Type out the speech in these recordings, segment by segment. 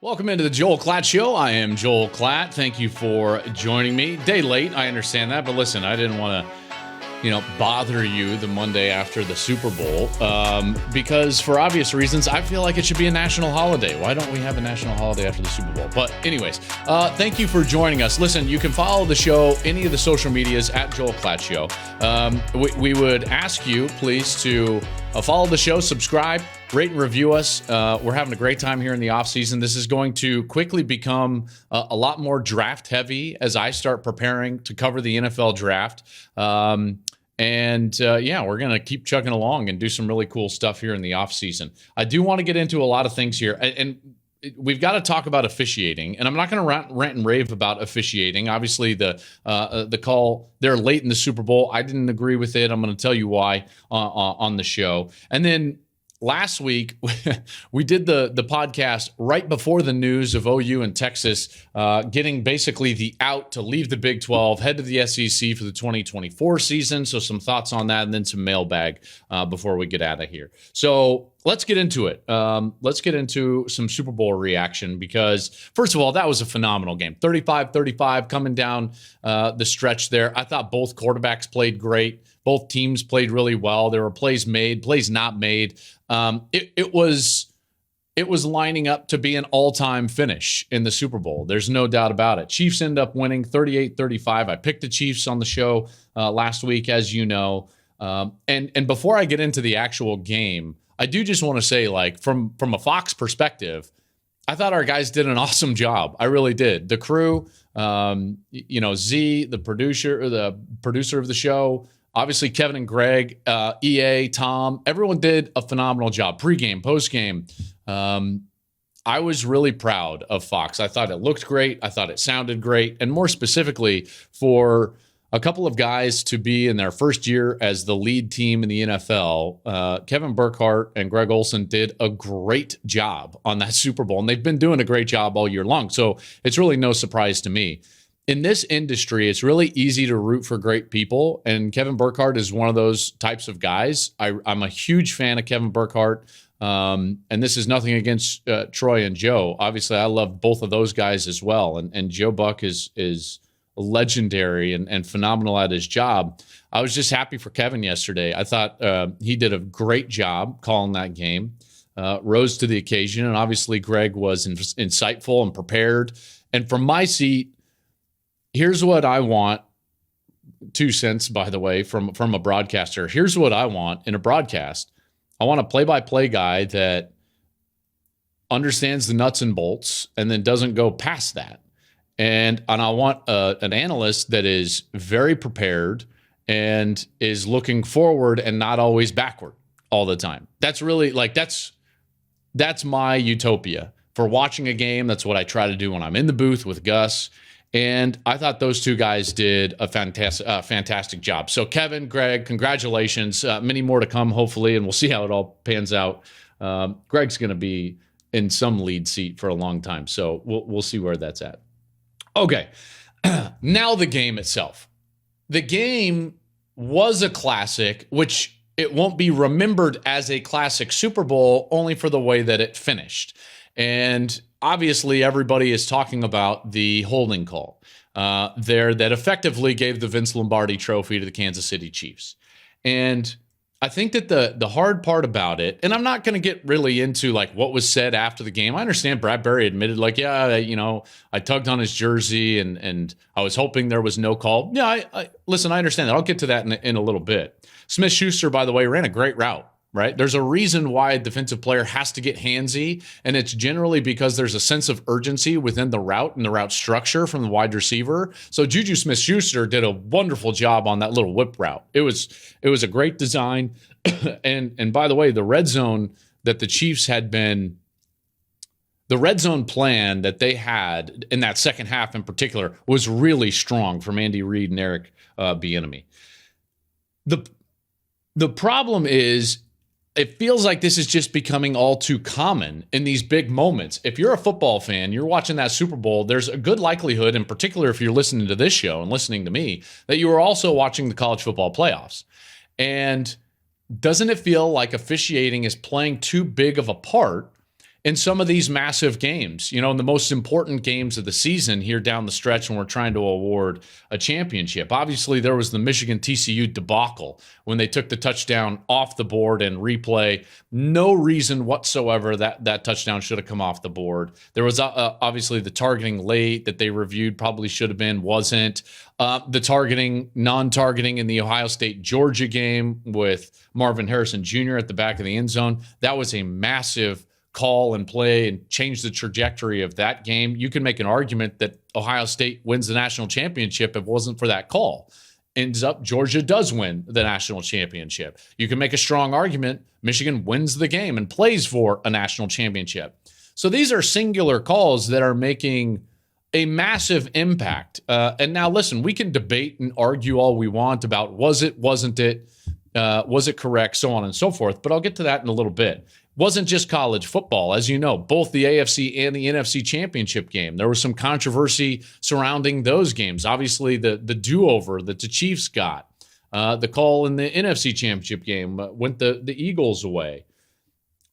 Welcome into the Joel Klatt Show. I am Joel Klatt. Thank you for joining me. Day late, I understand that, but listen, I didn't want to, bother you the Monday after the Super Bowl because for obvious reasons, I feel like it should be a national holiday. Why don't we have a national holiday after the Super Bowl? But anyways, thank you for joining us. Listen, you can follow the show, any of the social medias at Joel Klatt Show. We would ask you, please, to follow the show, subscribe, rate and review us. We're having a great time here in the offseason. This is going to quickly become a lot more draft heavy as I start preparing to cover the NFL draft. We're going to keep chugging along and do some really cool stuff here in the offseason. I do want to get into a lot of things here. And we've got to talk about officiating, and I'm not going to rant and rave about officiating. Obviously, the call there late in the Super Bowl, I didn't agree with it. I'm going to tell you why on the show. And then last week, we did the podcast right before the news of OU and Texas getting basically the out to leave the Big 12, head to the SEC for the 2024 season. So some thoughts on that, and then some mailbag before we get out of here. So let's get into it. Let's get into some Super Bowl reaction because, first of all, that was a phenomenal game. 35-35 coming down the stretch there. I thought both quarterbacks played great. Both teams played really well. There were plays made, plays not made. It was lining up to be an all-time finish in the Super Bowl. There's no doubt about it. Chiefs end up winning 38-35. I picked the Chiefs on the show last week, as you know. And before I get into the actual game, I do just want to say, from a Fox perspective, I thought our guys did an awesome job. I really did. The crew, Z, the producer of the show, obviously Kevin and Greg, EA, Tom, everyone did a phenomenal job. Pre-game, post-game. I was really proud of Fox. I thought it looked great. I thought it sounded great. And more specifically, for a couple of guys to be in their first year as the lead team in the NFL, Kevin Burkhardt and Greg Olsen did a great job on that Super Bowl. And they've been doing a great job all year long. So it's really no surprise to me. In this industry, it's really easy to root for great people, and Kevin Burkhardt is one of those types of guys. I'm a huge fan of Kevin Burkhardt, and this is nothing against Troy and Joe. Obviously, I love both of those guys as well, and Joe Buck is legendary and phenomenal at his job. I was just happy for Kevin yesterday. I thought he did a great job calling that game, rose to the occasion, and obviously Greg was insightful and prepared. And from my seat, here's what I want. 2 cents, by the way, from a broadcaster. Here's what I want in a broadcast. I want a play-by-play guy that understands the nuts and bolts and then doesn't go past that. And I want an analyst that is very prepared and is looking forward and not always backward all the time. That's really that's my utopia for watching a game. That's what I try to do when I'm in the booth with Gus. And I thought those two guys did a fantastic job. So Kevin, Greg, congratulations. Many more to come, hopefully, and we'll see how it all pans out. Greg's going to be in some lead seat for a long time, so we'll see where that's at. Okay, now the game itself. The game was a classic, which it won't be remembered as a classic Super Bowl only for the way that it finished. And obviously, everybody is talking about the holding call there that effectively gave the Vince Lombardi trophy to the Kansas City Chiefs. And I think that the hard part about it, and I'm not going to get really into what was said after the game. I understand Bradbury admitted I tugged on his jersey and I was hoping there was no call. Yeah, listen, I understand that. I'll get to that in a little bit. Smith-Schuster, by the way, ran a great route. Right? There's a reason why a defensive player has to get handsy, and it's generally because there's a sense of urgency within the route and the route structure from the wide receiver. So Juju Smith-Schuster did a wonderful job on that little whip route. It was a great design. and by the way, the red zone that the Chiefs had been, the red zone plan that they had in that second half in particular was really strong from Andy Reid and Eric Bieniemy. The problem is, it feels like this is just becoming all too common in these big moments. If you're a football fan, you're watching that Super Bowl, there's a good likelihood, in particular if you're listening to this show and listening to me, that you are also watching the college football playoffs. And doesn't it feel like officiating is playing too big of a part in some of these massive games, in the most important games of the season here down the stretch when we're trying to award a championship. Obviously, there was the Michigan TCU debacle when they took the touchdown off the board and replay. No reason whatsoever that touchdown should have come off the board. There was obviously the targeting late that they reviewed probably should have been, wasn't. The non-targeting in the Ohio State-Georgia game with Marvin Harrison Jr. at the back of the end zone. That was a massive call and play and change the trajectory of that game. You can make an argument that Ohio State wins the national championship if it wasn't for that call. Ends up Georgia does win the national championship. You can make a strong argument Michigan wins the game and plays for a national championship. So these are singular calls that are making a massive impact. And now listen, we can debate and argue all we want about was it, wasn't it, was it correct, so on and so forth. But I'll get to that in a little bit. Wasn't just college football. As you know, both the AFC and the NFC championship game, there was some controversy surrounding those games. Obviously, the do-over that the Chiefs got, the call in the NFC championship game went the Eagles away.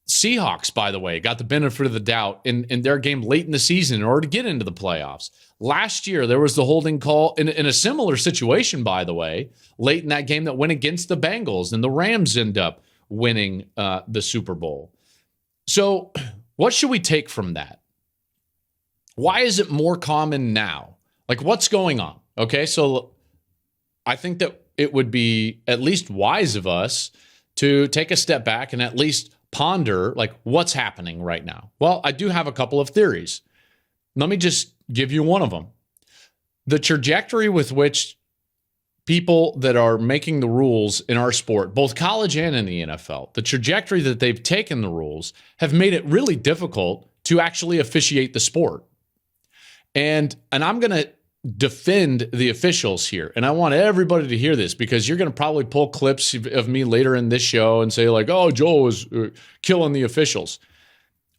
Seahawks, by the way, got the benefit of the doubt in their game late in the season in order to get into the playoffs. Last year, there was the holding call in a similar situation, by the way, late in that game that went against the Bengals, and the Rams end up winning the Super Bowl. So what should we take from that? Why is it more common now? Like, what's going on? Okay, so I think that it would be at least wise of us to take a step back and at least ponder, like, what's happening right now? Well, I do have a couple of theories. Let me just give you one of them. The trajectory with which people that are making the rules in our sport, both college and in the NFL, the trajectory that they've taken the rules have made it really difficult to actually officiate the sport. And I'm going to defend the officials here. And I want everybody to hear this because you're going to probably pull clips of me later in this show and say like, oh, Joel was killing the officials.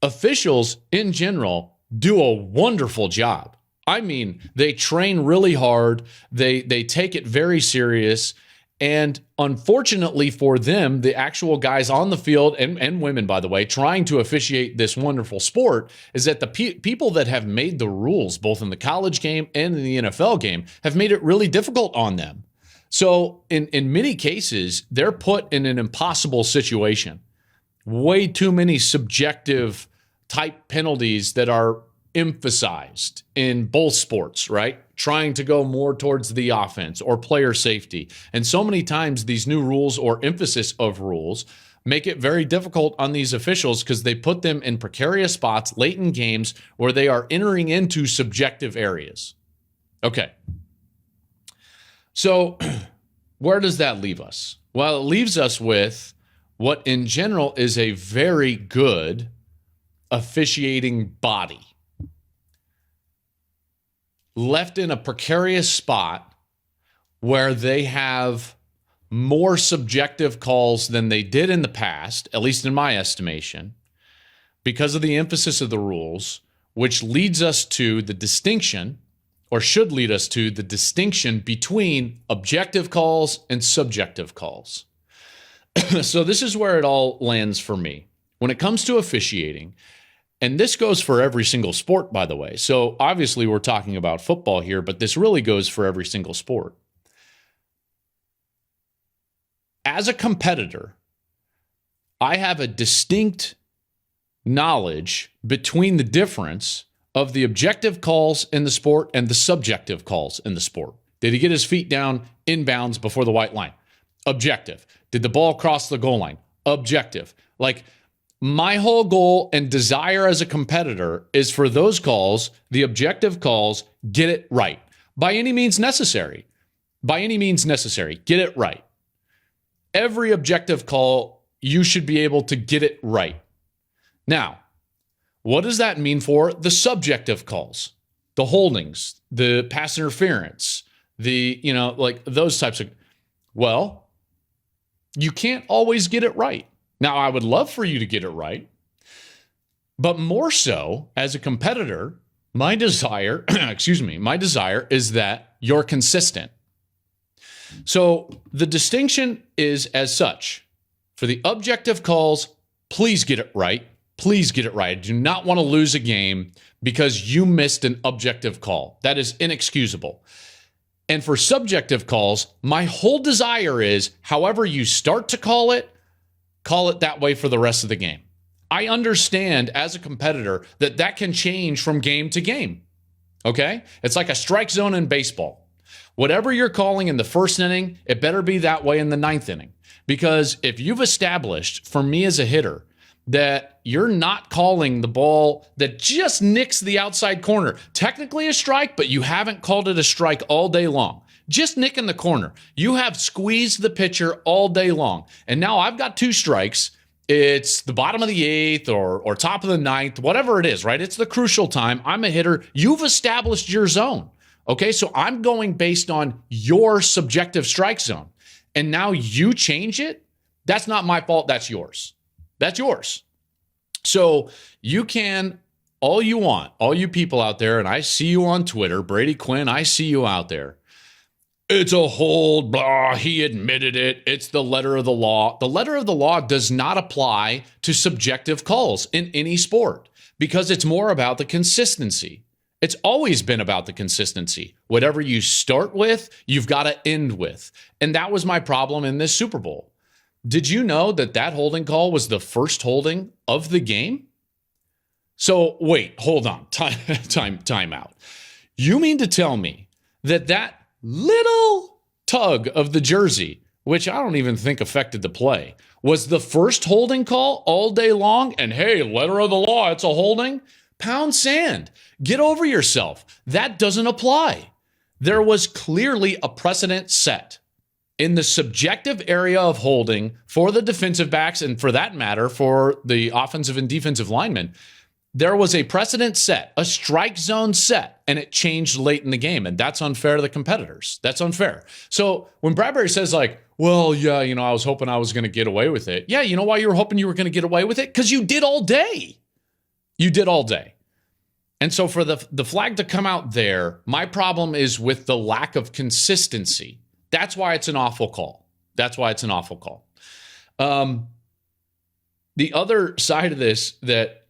Officials in general do a wonderful job. I mean, they train really hard. They take it very serious. And unfortunately for them, the actual guys on the field and women, by the way, trying to officiate this wonderful sport is that the people that have made the rules, both in the college game and in the NFL game, have made it really difficult on them. So in many cases, they're put in an impossible situation. Way too many subjective type penalties that are emphasized in both sports, right? Trying to go more towards the offense or player safety. And so many times these new rules or emphasis of rules make it very difficult on these officials because they put them in precarious spots late in games where they are entering into subjective areas. Okay. So where does that leave us? Well, it leaves us with what in general is a very good officiating body, left in a precarious spot where they have more subjective calls than they did in the past, at least in my estimation, because of the emphasis of the rules, which leads us to the distinction, or should lead us to the distinction between objective calls and subjective calls. So this is where it all lands for me. When it comes to officiating, and this goes for every single sport, by the way. So obviously we're talking about football here, but this really goes for every single sport. As a competitor, I have a distinct knowledge between the difference of the objective calls in the sport and the subjective calls in the sport. Did he get his feet down inbounds before the white line? Objective. Did the ball cross the goal line? Objective. Like, my whole goal and desire as a competitor is for those calls, the objective calls, get it right. By any means necessary. By any means necessary. Get it right. Every objective call, you should be able to get it right. Now, what does that mean for the subjective calls? The holdings, the pass interference, like those types of, well, you can't always get it right. Now, I would love for you to get it right, but more so as a competitor, my desire is that you're consistent. So the distinction is as such. For the objective calls, please get it right. Please get it right. I do not want to lose a game because you missed an objective call. That is inexcusable. And for subjective calls, my whole desire is, however you start to call it that way for the rest of the game. I understand as a competitor that can change from game to game. Okay? It's like a strike zone in baseball. Whatever you're calling in the first inning, it better be that way in the ninth inning. Because if you've established, for me as a hitter, that you're not calling the ball that just nicks the outside corner, technically a strike, but you haven't called it a strike all day long. Just nicking the corner. You have squeezed the pitcher all day long. And now I've got 2 strikes. It's the bottom of the 8th or top of the 9th, whatever it is, right? It's the crucial time. I'm a hitter. You've established your zone. Okay, so I'm going based on your subjective strike zone. And now you change it? That's not my fault. That's yours. That's yours. So you can, all you want, all you people out there, and I see you on Twitter, Brady Quinn, I see you out there. It's a hold, blah, he admitted it. It's the letter of the law. The letter of the law does not apply to subjective calls in any sport because it's more about the consistency. It's always been about the consistency. Whatever you start with, you've got to end with. And that was my problem in this Super Bowl. Did you know that holding call was the first holding of the game? So wait, hold on, time out. You mean to tell me that little tug of the jersey, which I don't even think affected the play, was the first holding call all day long? And hey, letter of the law, it's a holding? Pound sand. Get over yourself. That doesn't apply. There was clearly a precedent set in the subjective area of holding for the defensive backs, and for that matter, for the offensive and defensive linemen. There was a precedent set, a strike zone set, and it changed late in the game, and that's unfair to the competitors. That's unfair. So when Bradbury says like, well, yeah, I was hoping I was going to get away with it. Yeah, you know why you were hoping you were going to get away with it? Because you did all day. You did all day. And so for the flag to come out there, my problem is with the lack of consistency. That's why it's an awful call. That's why it's an awful call. The other side of this that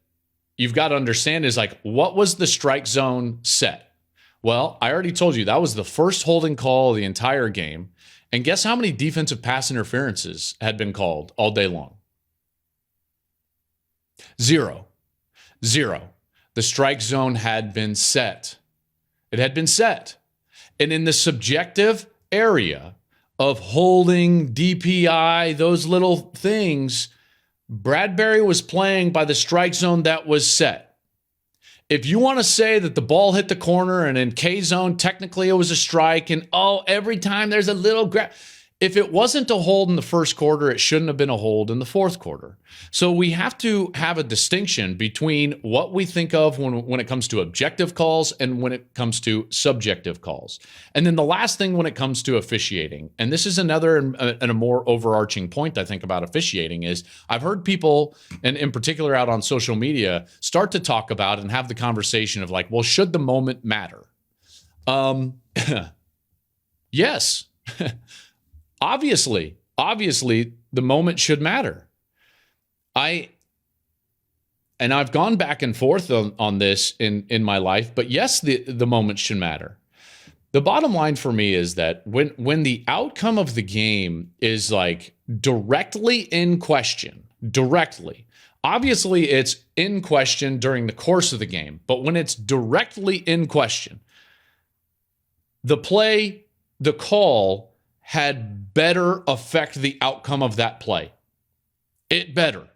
you've got to understand is like, what was the strike zone set? Well, I already told you that was the first holding call of the entire game. And guess how many defensive pass interferences had been called all day long? Zero. The strike zone had been set. It had been set. And in the subjective area of holding, DPI, those little things, Bradbury was playing by the strike zone that was set. If you want to say that the ball hit the corner and in K zone, technically it was a strike, and every time there's a little grab. If it wasn't a hold in the first quarter, it shouldn't have been a hold in the fourth quarter. So we have to have a distinction between what we think of when it comes to objective calls and when it comes to subjective calls. And then the last thing when it comes to officiating, and this is another and a more overarching point I think about officiating, is I've heard people, and in particular out on social media, start to talk about and have the conversation of like, well, should the moment matter? Yes. Obviously, the moment should matter. I've gone back and forth on this in my life, but yes, the moment should matter. The bottom line for me is that when the outcome of the game is like directly in question, obviously it's in question during the course of the game, but when it's directly in question, the play, the call had better affect the outcome of that play. It better,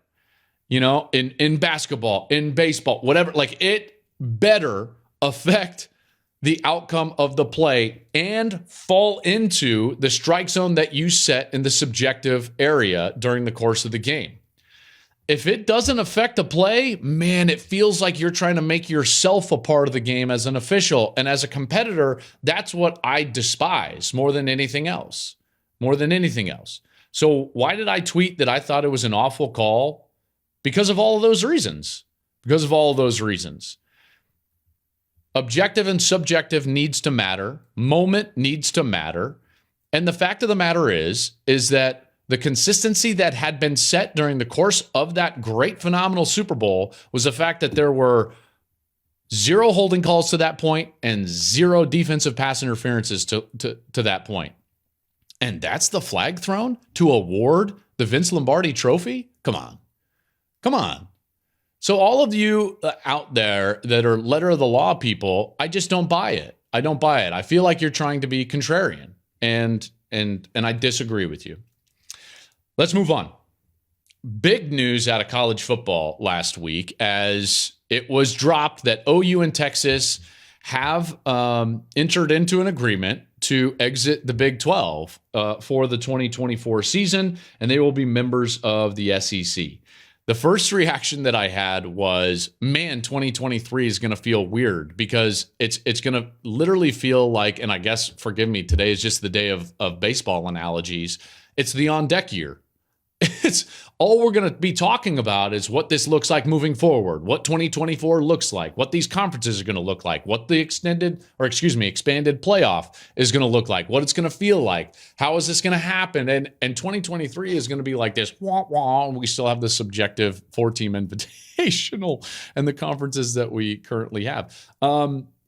in basketball, in baseball, whatever, like it better affect the outcome of the play and fall into the strike zone that you set in the subjective area during the course of the game. If it doesn't affect the play, man, it feels like you're trying to make yourself a part of the game as an official. And as a competitor, that's what I despise more than anything else. So why did I tweet that I thought it was an awful call? Because of all of those reasons. Objective and subjective needs to matter. Moment needs to matter. And the fact of the matter is that The consistency that had been set during the course of that great, phenomenal Super Bowl was the fact that there were 0 holding calls to that point and 0 defensive pass interferences to that point. And that's the flag thrown to award the Vince Lombardi trophy? Come on. Come on. So all of you out there that are letter of the law people, I just don't buy it. I don't buy it. I feel like you're trying to be contrarian, and I disagree with you. Let's move on. Big news out of college football last week, as it was dropped that OU and Texas have entered into an agreement to exit the Big 12 for the 2024 season, and they will be members of the SEC. The first reaction that I had was, man, 2023 is going to feel weird, because it's going to literally feel like, and I guess, forgive me, today is just the day of baseball analogies. It's the on deck year. It's all we're going to be talking about is what this looks like moving forward, what 2024 looks like, what these conferences are going to look like, what the expanded playoff is going to look like, what it's going to feel like, how is this going to happen? And 2023 is going to be like this, wah, wah, and we still have the subjective 4-team invitational and the conferences that we currently have.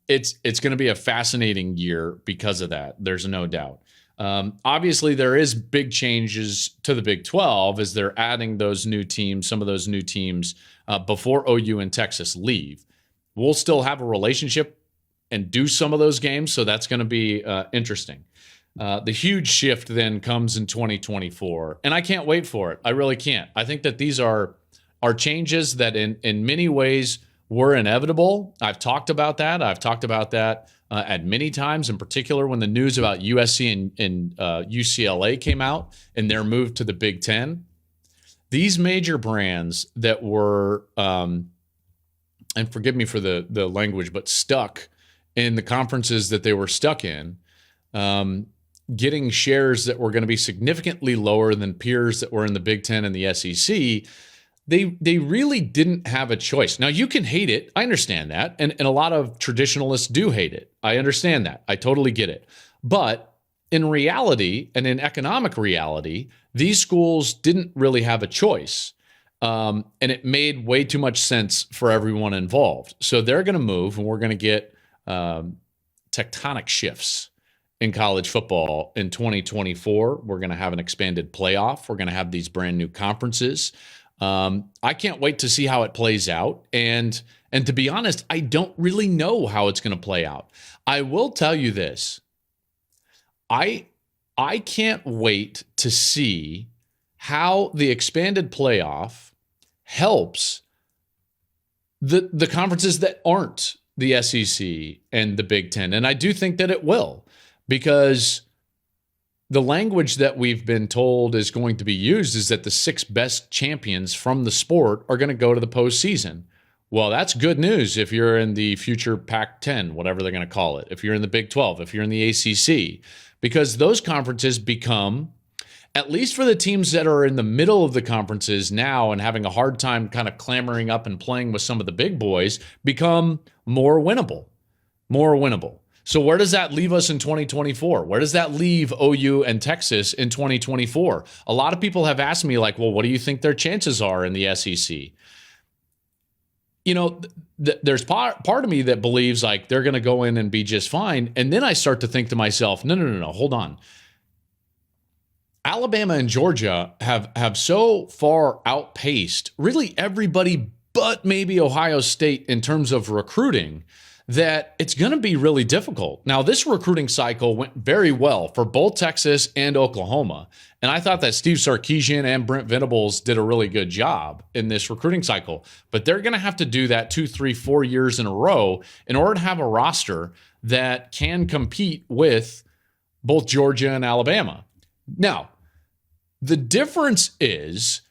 It's going to be a fascinating year because of that. There's no doubt. Obviously, there is big changes to the Big 12 as they're adding those new teams, some of those new teams before OU and Texas leave. We'll still have a relationship and do some of those games, so that's going to be interesting. The huge shift then comes in 2024, and I can't wait for it. I really can't. I think that these are changes that in many ways were inevitable. I've talked about that. At many times, in particular when the news about USC and UCLA came out and their move to the Big Ten. These major brands that were, and forgive me for the language, but stuck in the conferences that they were stuck in, getting shares that were going to be significantly lower than peers that were in the Big Ten and the SEC, they really didn't have a choice. Now, you can hate it. I understand that. And a lot of traditionalists do hate it. I understand that. I totally get it. But in reality, and in economic reality, these schools didn't really have a choice. And it made way too much sense for everyone involved. So they're going to move, and we're going to get tectonic shifts in college football in 2024. We're going to have an expanded playoff. We're going to have these brand new conferences. I can't wait to see how it plays out. And to be honest, I don't really know how it's going to play out. I will tell you this. I can't wait to see how the expanded playoff helps the conferences that aren't the SEC and the Big Ten. And I do think that it will, because the language that we've been told is going to be used is that the 6 best champions from the sport are going to go to the postseason. Well, that's good news if you're in the future Pac-10, whatever they're going to call it, if you're in the Big 12, if you're in the ACC, because those conferences become, at least for the teams that are in the middle of the conferences now and having a hard time kind of clambering up and playing with some of the big boys, become more winnable. So where does that leave us in 2024? Where does that leave OU and Texas in 2024? A lot of people have asked me, like, well, what do you think their chances are in the SEC? You know, there's part of me that believes like they're going to go in and be just fine. And then I start to think to myself, no, hold on. Alabama and Georgia have so far outpaced really everybody but maybe Ohio State in terms of recruiting that it's going to be really difficult. Now, this recruiting cycle went very well for both Texas and Oklahoma. And I thought that Steve Sarkisian and Brent Venables did a really good job in this recruiting cycle. But they're going to have to do that 2, 3, 4 years in a row in order to have a roster that can compete with both Georgia and Alabama. Now, the difference is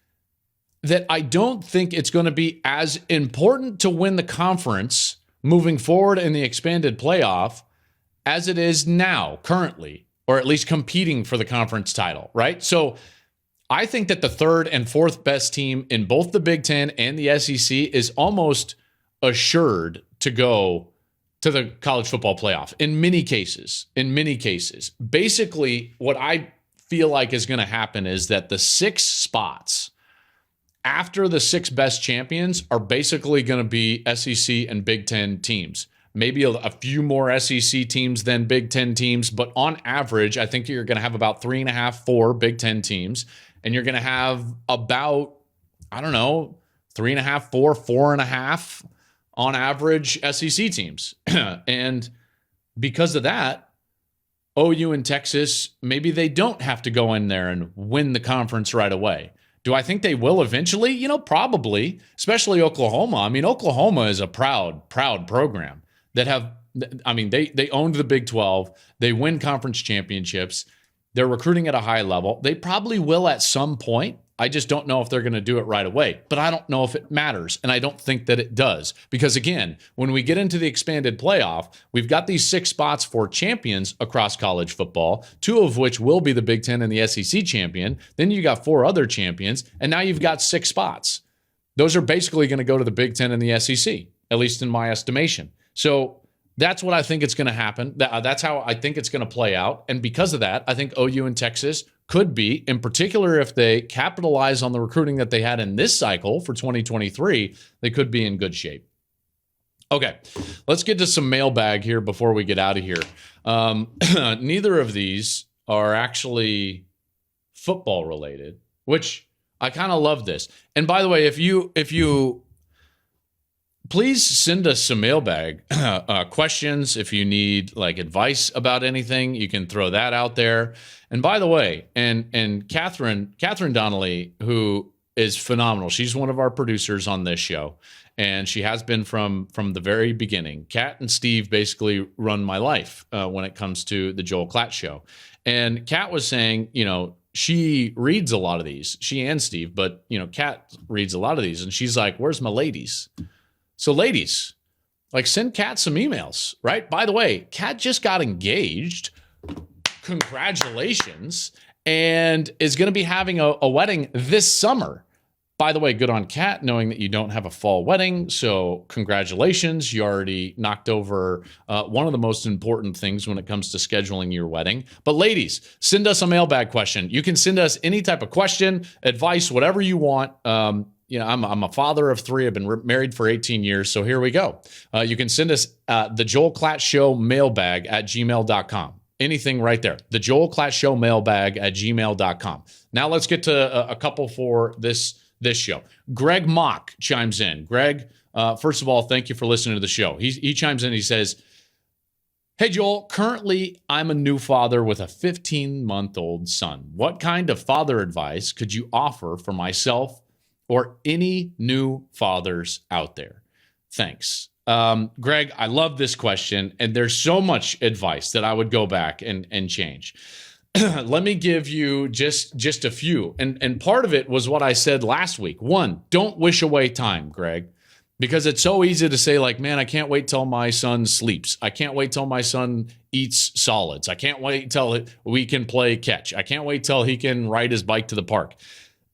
that I don't think it's going to be as important to win the conference moving forward in the expanded playoff as it is now, currently, or at least competing for the conference title, right? So I think that the 3rd and 4th best team in both the Big Ten and the SEC is almost assured to go to the college football playoff in many cases. Basically, what I feel like is going to happen is that the 6 spots after the 6 best champions are basically going to be SEC and Big Ten teams. Maybe a few more SEC teams than Big Ten teams, but on average, I think you're going to have about 3.5, 4 Big Ten teams, and you're going to have about, 3.5, 4, 4.5 on average SEC teams. And because of that, OU and Texas, maybe they don't have to go in there and win the conference right away. Do I think they will eventually? Probably, especially Oklahoma. I mean, Oklahoma is a proud program that they owned the Big 12. They win conference championships. They're recruiting at a high level. They probably will at some point. I just don't know if they're going to do it right away. But I don't know if it matters, and I don't think that it does. Because, again, when we get into the expanded playoff, we've got these 6 spots for champions across college football, 2 of which will be the Big Ten and the SEC champion. Then you got 4 other champions, and now you've got 6 spots. Those are basically going to go to the Big Ten and the SEC, at least in my estimation. So that's what I think it's going to happen. That's how I think it's going to play out. And because of that, I think OU and Texas could be, in particular, if they capitalize on the recruiting that they had in this cycle for 2023, they could be in good shape. Okay, let's get to some mailbag here before we get out of here. Neither of these are actually football related, which I kind of love this. And by the way, if you please send us some mailbag questions. If you need advice about anything, you can throw that out there. And by the way, and Catherine Donnelly, who is phenomenal. She's one of our producers on this show, and she has been from the very beginning. Kat and Steve basically run my life when it comes to the Joel Klatt Show. And Kat was saying, she reads a lot of these. She and Steve, but Kat reads a lot of these, and she's like, "Where's my ladies?" So ladies, send Kat some emails, right? By the way, Kat just got engaged. Congratulations. And is going to be having a wedding this summer. By the way, good on Kat, knowing that you don't have a fall wedding. So congratulations. You already knocked over one of the most important things when it comes to scheduling your wedding. But ladies, send us a mailbag question. You can send us any type of question, advice, whatever you want. I'm a father of 3. I've been married for 18 years. So here we go. You can send us the Joel Klatt Show mailbag at gmail.com. Anything right there. The Joel Klatt Show mailbag at gmail.com. Now let's get to a couple for this show. Greg Mock chimes in. Greg, first of all, thank you for listening to the show. He chimes in. He says, "Hey, Joel, currently I'm a new father with a 15-month-old son. What kind of father advice could you offer for myself or any new fathers out there? Thanks." Greg, I love this question, and there's so much advice that I would go back and change. Let me give you just a few. And part of it was what I said last week. 1, don't wish away time, Greg, because it's so easy to say man, I can't wait till my son sleeps. I can't wait till my son eats solids. I can't wait till we can play catch. I can't wait till he can ride his bike to the park.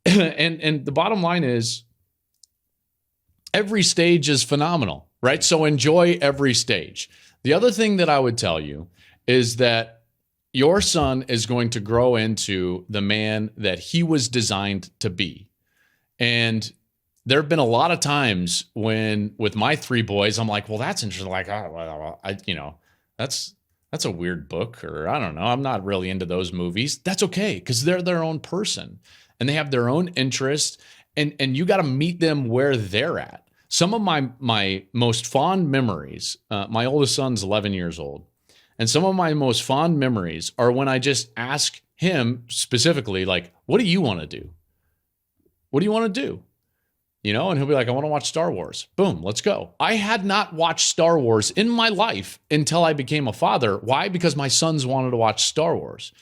And the bottom line is every stage is phenomenal, right? So enjoy every stage. The other thing that I would tell you is that your son is going to grow into the man that he was designed to be. And there have been a lot of times when with my 3 boys, I'm like, well, that's interesting. That's a weird book, or I don't know. I'm not really into those movies. That's okay, because they're their own person. And they have their own interests, and you got to meet them where they're at. Some of my most fond memories, my oldest son's 11 years old, and some of my most fond memories are when I just ask him specifically, what do you want to do? What do you want to do? And he'll be like, I want to watch Star Wars. Boom, let's go. I had not watched Star Wars in my life until I became a father. Why? Because my sons wanted to watch Star Wars.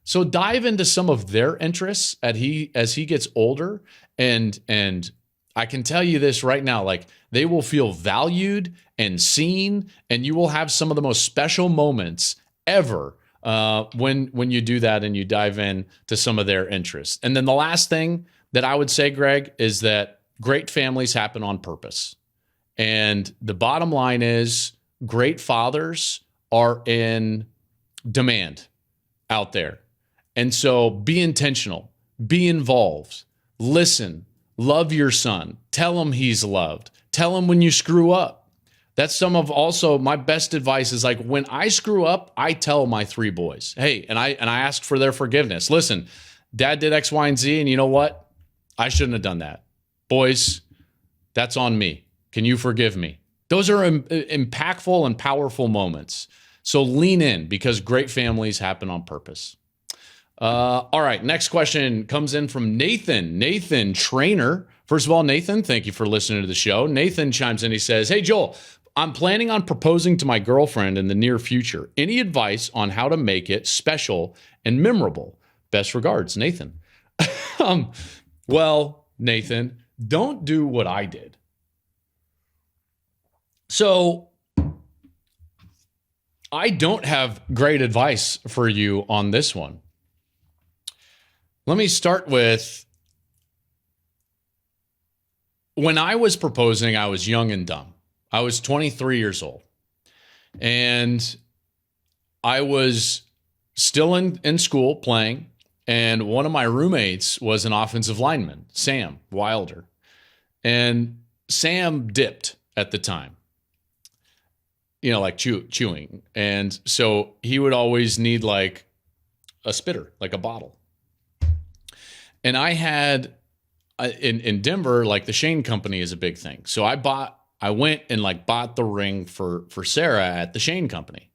So dive into some of their interests as he gets older, and I can tell you this right now, they will feel valued and seen, and you will have some of the most special moments ever when you do that and you dive in to some of their interests. And then the last thing that I would say, Greg, is that great families happen on purpose. And the bottom line is great fathers are in demand out there. And so be intentional, be involved, listen, love your son, tell him he's loved, tell him when you screw up. That's some of also my best advice is like when I screw up, I tell my 3 boys, hey, and I ask for their forgiveness. Listen, dad did X, Y, and Z, and you know what? I shouldn't have done that. Boys, that's on me. Can you forgive me? Those are impactful and powerful moments. So lean in because great families happen on purpose. All right, next question comes in from Nathan. Nathan, trainer. First of all, Nathan, thank you for listening to the show. Nathan chimes in. He says, hey, Joel, I'm planning on proposing to my girlfriend in the near future. Any advice on how to make it special and memorable? Best regards, Nathan. Well, Nathan, don't do what I did. So I don't have great advice for you on this one. Let me start with when I was proposing, I was young and dumb. I was 23 years old. And I was still in school playing. And one of my roommates was an offensive lineman, Sam Wilder. And Sam dipped at the time, you know, like chewing. And so he would always need like a spitter, like a bottle. And I had in Denver, like the Shane Company is a big thing. So I went and like bought the ring for Sarah at the Shane Company.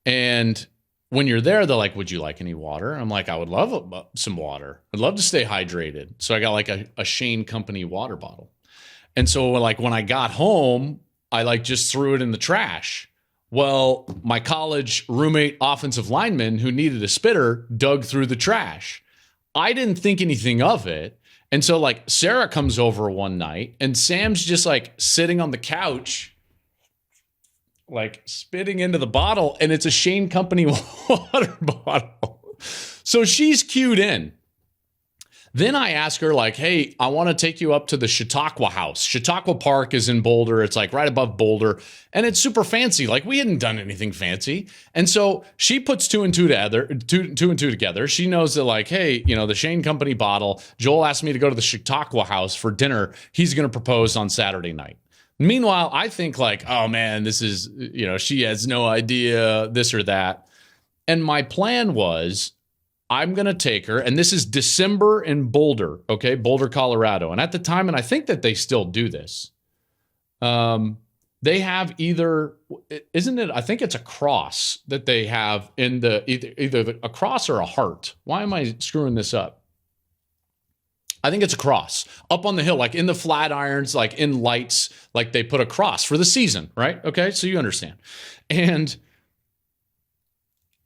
And when you're there, they're like, would you like any water? I'm like, I would love some water. I'd love to stay hydrated. So I got like a Shane Company water bottle. And so like when I got home, I like just threw it in the trash. Well, my college roommate offensive lineman who needed a spitter dug through the trash. I didn't think anything of it. And so like Sarah comes over one night and Sam's just like sitting on the couch, like spitting into the bottle, and it's a Shane Company water bottle. So she's cued in. Then I ask her like, hey, I want to take you up to the Chautauqua house. Chautauqua Park is in Boulder. It's like right above Boulder. And it's super fancy. Like we hadn't done anything fancy. And so she puts two and two together. She knows that like, hey, you know, the Shane Company bottle, Joel asked me to go to the Chautauqua house for dinner. He's going to propose on Saturday night. Meanwhile, I think like, oh man, this is, you know, she has no idea this or that. And my plan was, I'm going to take her, and this is December in Boulder, okay, Boulder, Colorado. And at the time, and I think that they still do this, they have either, isn't it, I think it's a cross that they have in the, either a cross or a heart. Why am I screwing this up? I think it's a cross up on the hill, like in the Flatirons, like in lights, like they put a cross for the season, right? Okay, so you understand. And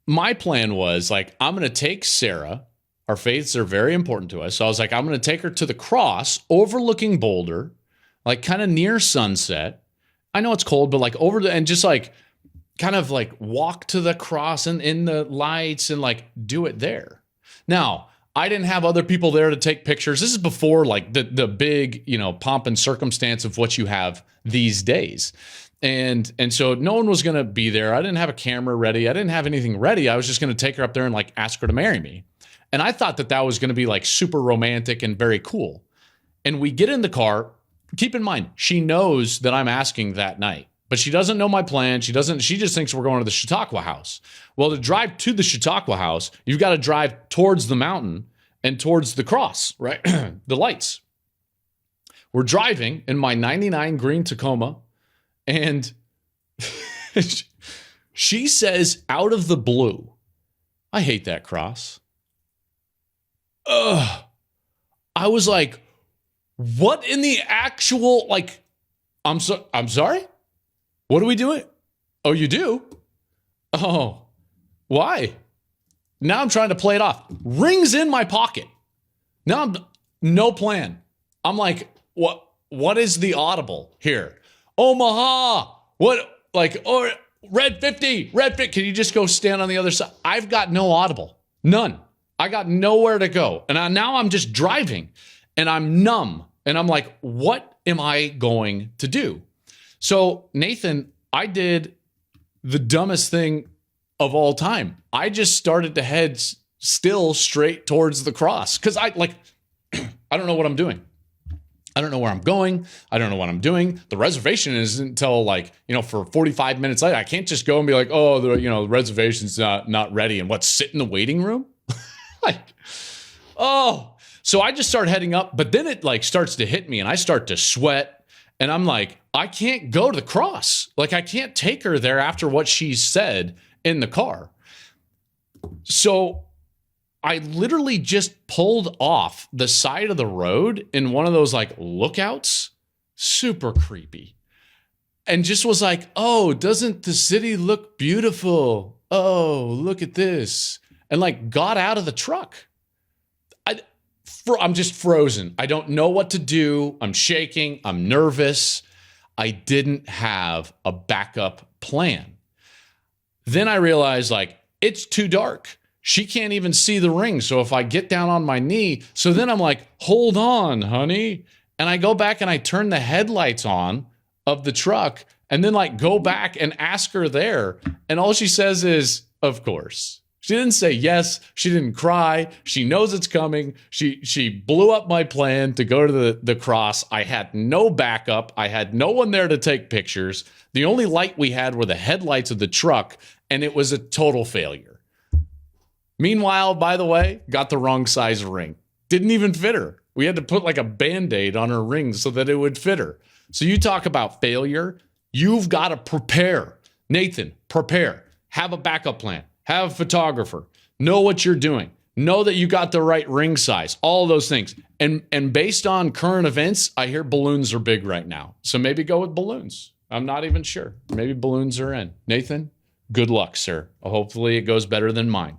my plan was like, I'm going to take Sarah. Our faiths are very important to us. So I was like, I'm going to take her to the cross overlooking Boulder, like kind of near sunset. I know it's cold, but like over the, and just like kind of like walk to the cross and in the lights and like do it there. Now, I didn't have other people there to take pictures. This is before like the big, you know, pomp and circumstance of what you have these days. And so no one was going to be there. I didn't have a camera ready. I didn't have anything ready. I was just going to take her up there and like ask her to marry me. And I thought that was going to be like super romantic and very cool. And we get in the car. Keep in mind, she knows that I'm asking that night, but she doesn't know my plan. She just thinks we're going to the Chautauqua house. Well, to drive to the Chautauqua house, you've got to drive towards the mountain and towards the cross, right? The lights. We're driving in my 99 green Tacoma. And she says out of the blue, I hate that cross. Ugh. I was like, what in the actual, like, I'm sorry? What are we doing? Oh, you do? Oh, why? Now I'm trying to play it off. Ring's in my pocket. Now I'm no plan. I'm like, what is the audible here? Omaha, what, like, oh, red 50, can you just go stand on the other side? I've got no audible, none. I got nowhere to go. And now I'm just driving and I'm numb. And I'm like, what am I going to do? So Nathan, I did the dumbest thing of all time. I just started to head still straight towards the cross. Cause I don't know what I'm doing. I don't know where I'm going. I don't know what I'm doing. The reservation isn't until for 45 minutes later. I can't just go and be like, oh, the reservation's not ready. And sit in the waiting room? So I just start heading up, but then it starts to hit me and I start to sweat and I'm like, I can't go to the cross. I can't take her there after what she said in the car. So I literally just pulled off the side of the road in one of those lookouts, super creepy, and just was like, oh, doesn't the city look beautiful? Oh, look at this. And got out of the truck. I'm just frozen. I don't know what to do. I'm shaking. I'm nervous. I didn't have a backup plan. Then I realized it's too dark. She can't even see the ring. So if I get down on my knee, so then I'm like, hold on, honey. And I go back and I turn the headlights on of the truck and then go back and ask her there. And all she says is, of course. She didn't say yes. She didn't cry. She knows it's coming. She blew up my plan to go to the cross. I had no backup. I had no one there to take pictures. The only light we had were the headlights of the truck, and it was a total failure. Meanwhile, by the way, got the wrong size ring. Didn't even fit her. We had to put a Band-Aid on her ring so that it would fit her. So you talk about failure. You've got to prepare. Nathan, prepare. Have a backup plan. Have a photographer. Know what you're doing. Know that you got the right ring size. All those things. And based on current events, I hear balloons are big right now. So maybe go with balloons. I'm not even sure. Maybe balloons are in. Nathan, good luck, sir. Hopefully it goes better than mine.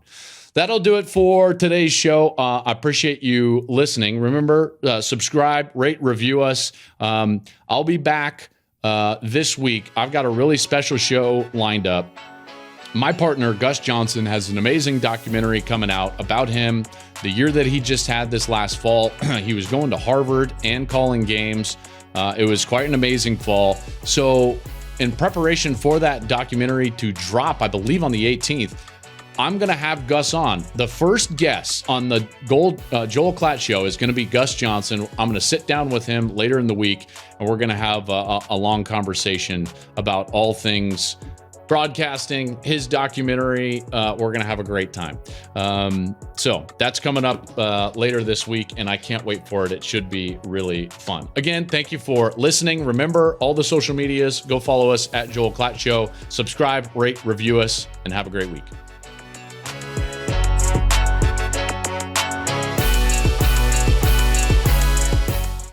That'll do it for today's show. I appreciate you listening. Remember, subscribe, rate, review us. I'll be back this week. I've got a really special show lined up. My partner, Gus Johnson, has an amazing documentary coming out about him. The year that he just had this last fall, he was going to Harvard and calling games. It was quite an amazing fall. So in preparation for that documentary to drop, I believe on the 18th, I'm going to have Gus on. The first guest on the Joel Klatt Show is going to be Gus Johnson. I'm going to sit down with him later in the week, and we're going to have a long conversation about all things broadcasting, his documentary. We're going to have a great time. So that's coming up later this week, and I can't wait for it. It should be really fun. Again, thank you for listening. Remember, all the social medias, go follow us at Joel Klatt Show. Subscribe, rate, review us, and have a great week.